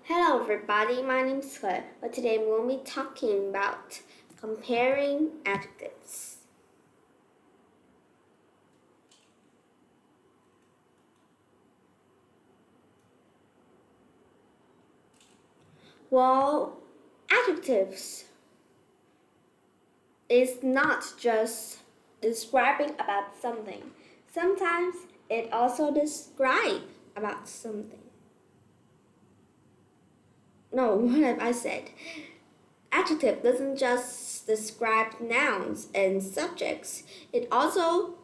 Hello everybody, my name is Claire, but today we'll be talking about comparing adjectives. Well, adjectives is not just describing about something. Sometimes it also describes about something. No, what have I said? Adjective doesn't just describe nouns and subjects. It also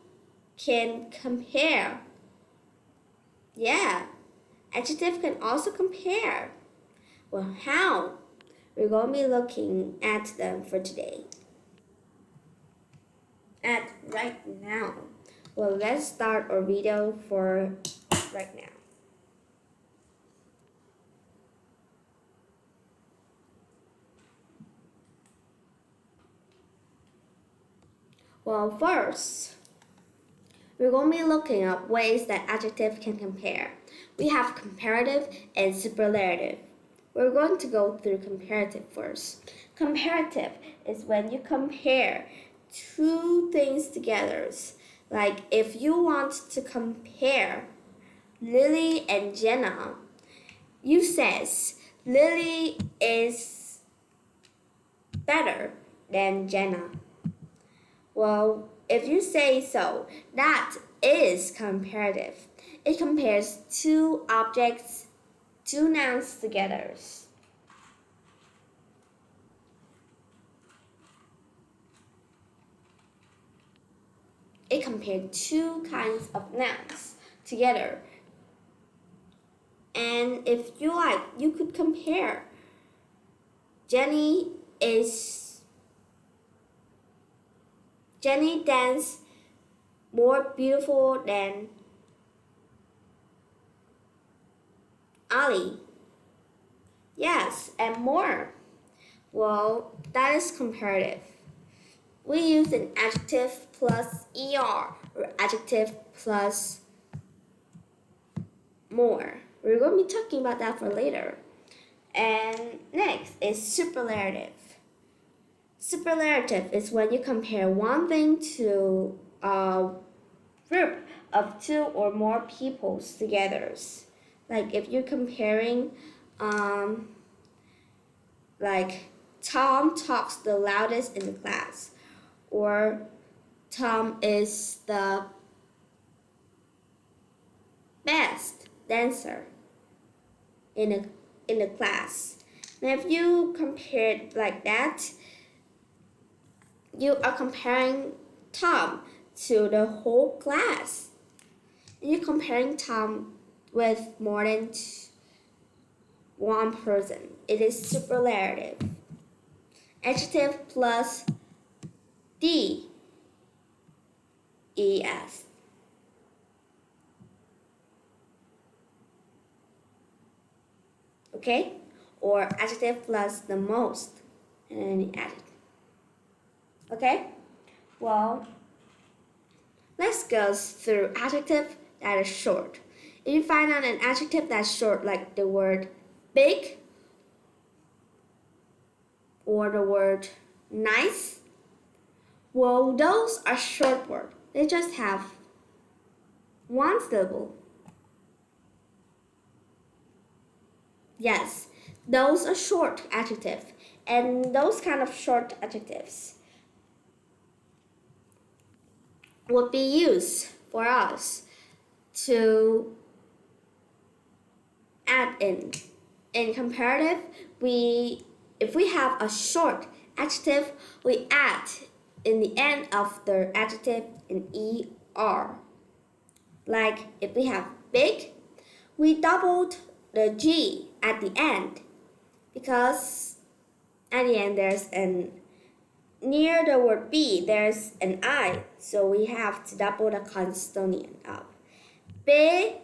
can compare. Yeah, adjective can also compare. Well, how? We're going to be looking at them for today. At right now. Well, let's start our video for right now. Well, first, we're going to be looking at ways that adjective can compare. We have comparative and superlative. We're going to go through comparative first. Comparative is when you compare two things together. Like if you want to compare Lily and Jenna, you says Lily is better than Jenna. Well, if you say so, that is comparative. It compares two objects, two nouns together. It compared two kinds of nouns together. And if you like, you could compare. Jenny dance more beautiful than Ali. Yes, and more. Well, that is comparative. We use an adjective plus er or adjective plus more. We're going to be talking about that for later. And next is superlative. Superlative is when you compare one thing to a group of two or more people together. Like if you're comparing, like Tom talks the loudest in the class, or Tom is the best dancer in the class. And if you compare it like that, you are comparing Tom to the whole class. And you're comparing Tom with more than one person. It is superlative. Adjective plus D E S. Okay? Or adjective plus the most and any adjective. Okay? Well, let's go through adjective that is short. If you find out an adjective that's short, like the word big or the word nice, well, those are short words. They just have one syllable. Yes, those are short adjectives. And those kind of short adjectives would be used for us to add in. In comparative, if we have a short adjective, we add in the end of the adjective an er. Like if we have big, we doubled the G at the end because at the end there's an near the word B there's an I, so we have to double the consonant up. Big,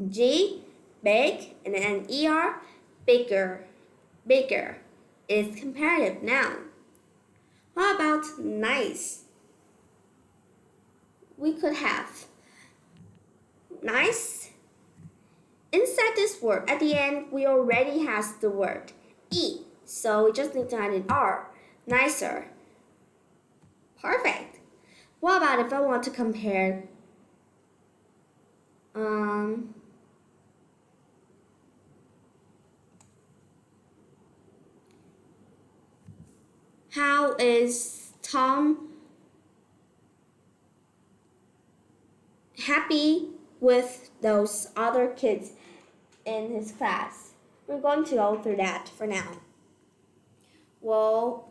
G, big, and then er, bigger is comparative noun. What about nice? We could have nice. Inside at this word. At the end, we already has the word E. So we just need to add an R. Nicer. Perfect. What about if I want to compare how is Tom happy with those other kids in his class? We're going to go through that for now. Well,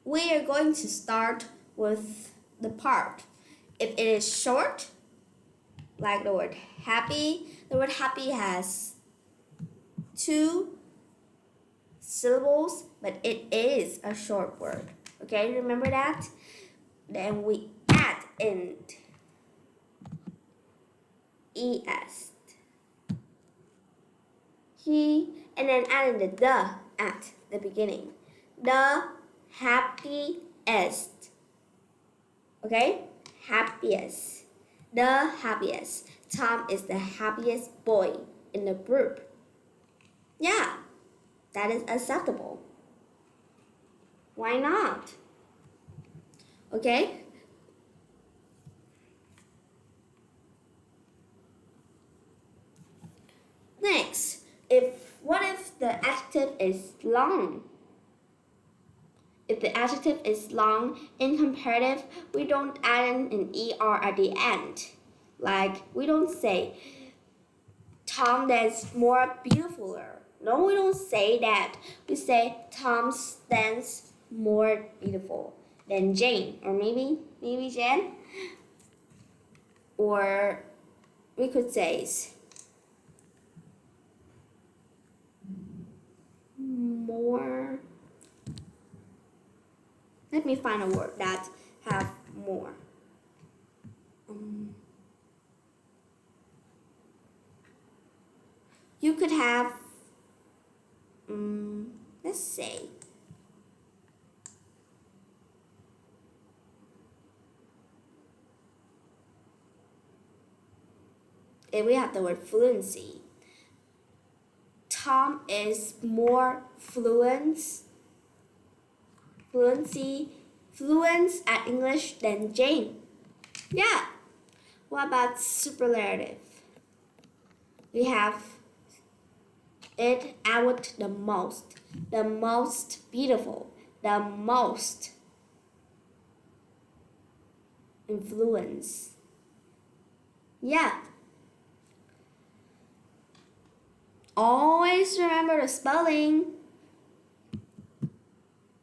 we are going to start with the part. If it is short, like the word happy has 2 syllables, but it is a short word. Okay, remember that? Then we add in es. He, and then add in the at the beginning. The happiest. Okay? Happiest. The happiest. Tom is the happiest boy in the group. Yeah, that is acceptable. Why not? Okay? Next, what if the adjective is long? If the adjective is long in comparative, we don't add in an er at the end. Like, we don't say Tom that's more beautifuler. No, we don't say that. We say Tom stands more beautiful than Jane, or maybe Jen. Or we could say more. Let me find a word that have more. You could have, let's say, if we have the word fluency, Tom is more fluent at English than Jane. Yeah. What about superlative? We have it out the most beautiful, the most influence. Yeah. Always remember the spelling.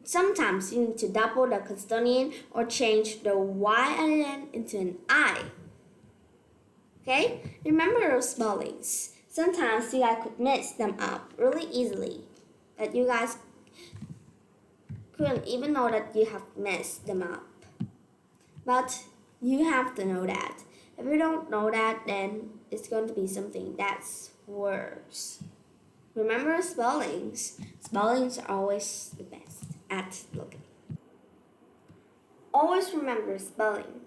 Sometimes you need to double the consonant or change the Y at the end into an I. Okay? Remember those spellings. Sometimes you guys could mix them up really easily. That you guys couldn't even know that you have messed them up. But you have to know that. If you don't know that, then it's going to be something that's worse. Remember spellings. Spellings are always the best at looking. Always remember spelling.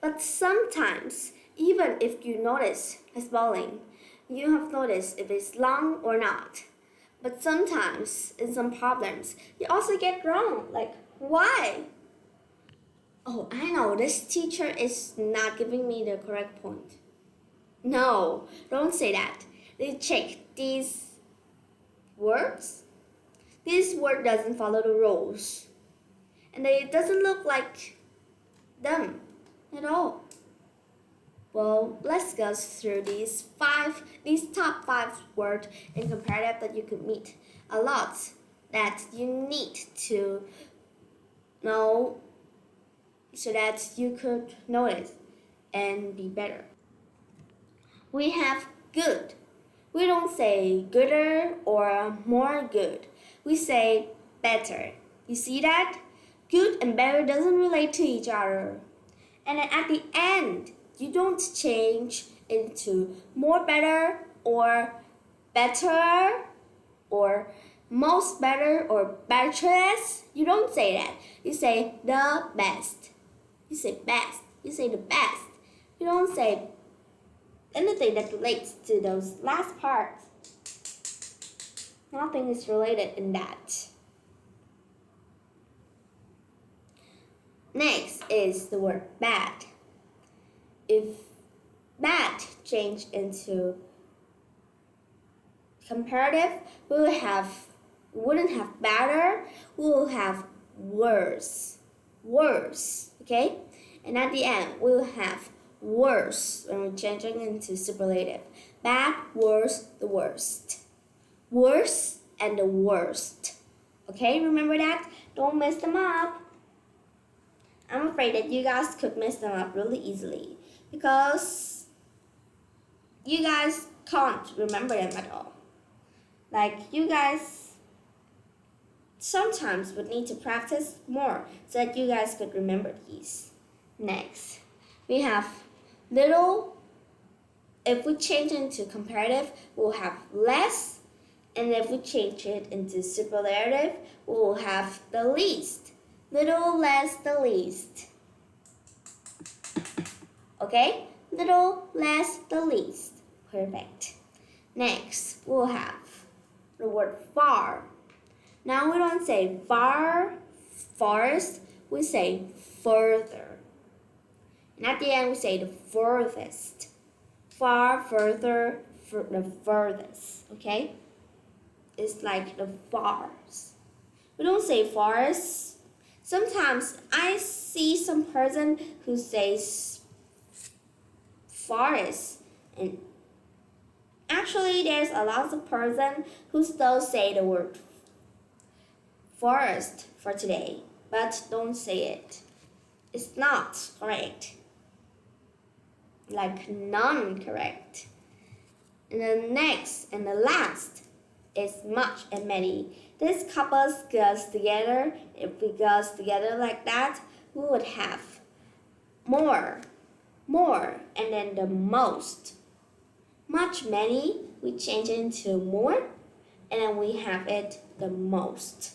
But sometimes, even if you notice a spelling, you have noticed if it's long or not. But sometimes, in some problems, you also get wrong. Like, why? Oh, I know, this teacher is not giving me the correct point. No, don't say that. They check these words. This word doesn't follow the rules. And it doesn't look like them at all. Well, let's go through these top 5 words in comparative that you could meet a lot that you need to know so that you could notice and be better. We have good. We don't say gooder or more good. We say better. You see that? Good and better doesn't relate to each other. And then at the end, you don't change into more better or better or most better or betterest. You don't say that. You say the best. You say best. You say the best. You don't say anything that relates to those last parts. Nothing is related in that. Next is the word bad. If bad changed into comparative, we wouldn't have better, we will have worse. Worse, okay? And at the end, we will have worse when we're changing into superlative. Bad, worse, the worst. Worse and the worst. Okay, remember that? Don't mess them up. I'm afraid that you guys could mess them up really easily because you guys can't remember them at all. Like, you guys sometimes would need to practice more so that you guys could remember these. Next, we have little. If we change into comparative, we'll have less. And if we change it into superlative, we will have the least. Little, less, the least. Okay? Little, less, the least. Perfect. Next, we'll have the word far. Now we don't say far, farthest, we say further. And at the end, we say the furthest. Far, further, the furthest. Okay? It's like the farthest. We don't say farthest. Sometimes I see some person who says farthest, and actually there's a lot of person who still say the word forest for today, but don't say it. It's not correct. Like non-correct. And the next and the last is much and many. This couples goes together. If we goes together like that, we would have more, and then the most. Much, many, we change into more, and then we have it the most.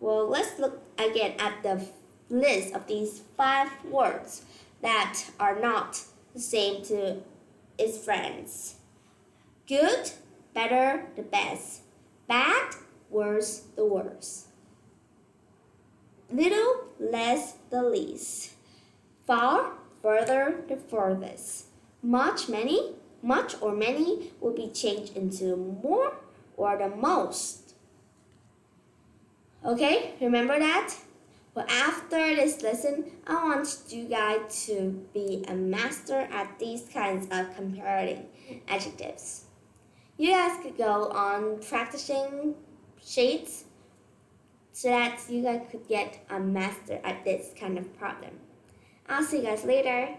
Well, let's look again at the list of these 5 words that are not the same to its friends. Good, better, the best. Bad, worse, the worst. Little, less, the least. Far, further, the furthest. Much, many, much or many will be changed into more or the most. Okay, remember that? Well, after this lesson, I want you guys to be a master at these kinds of comparing adjectives. You guys could go on practicing sheets so that you guys could get a master at this kind of problem. I'll see you guys later.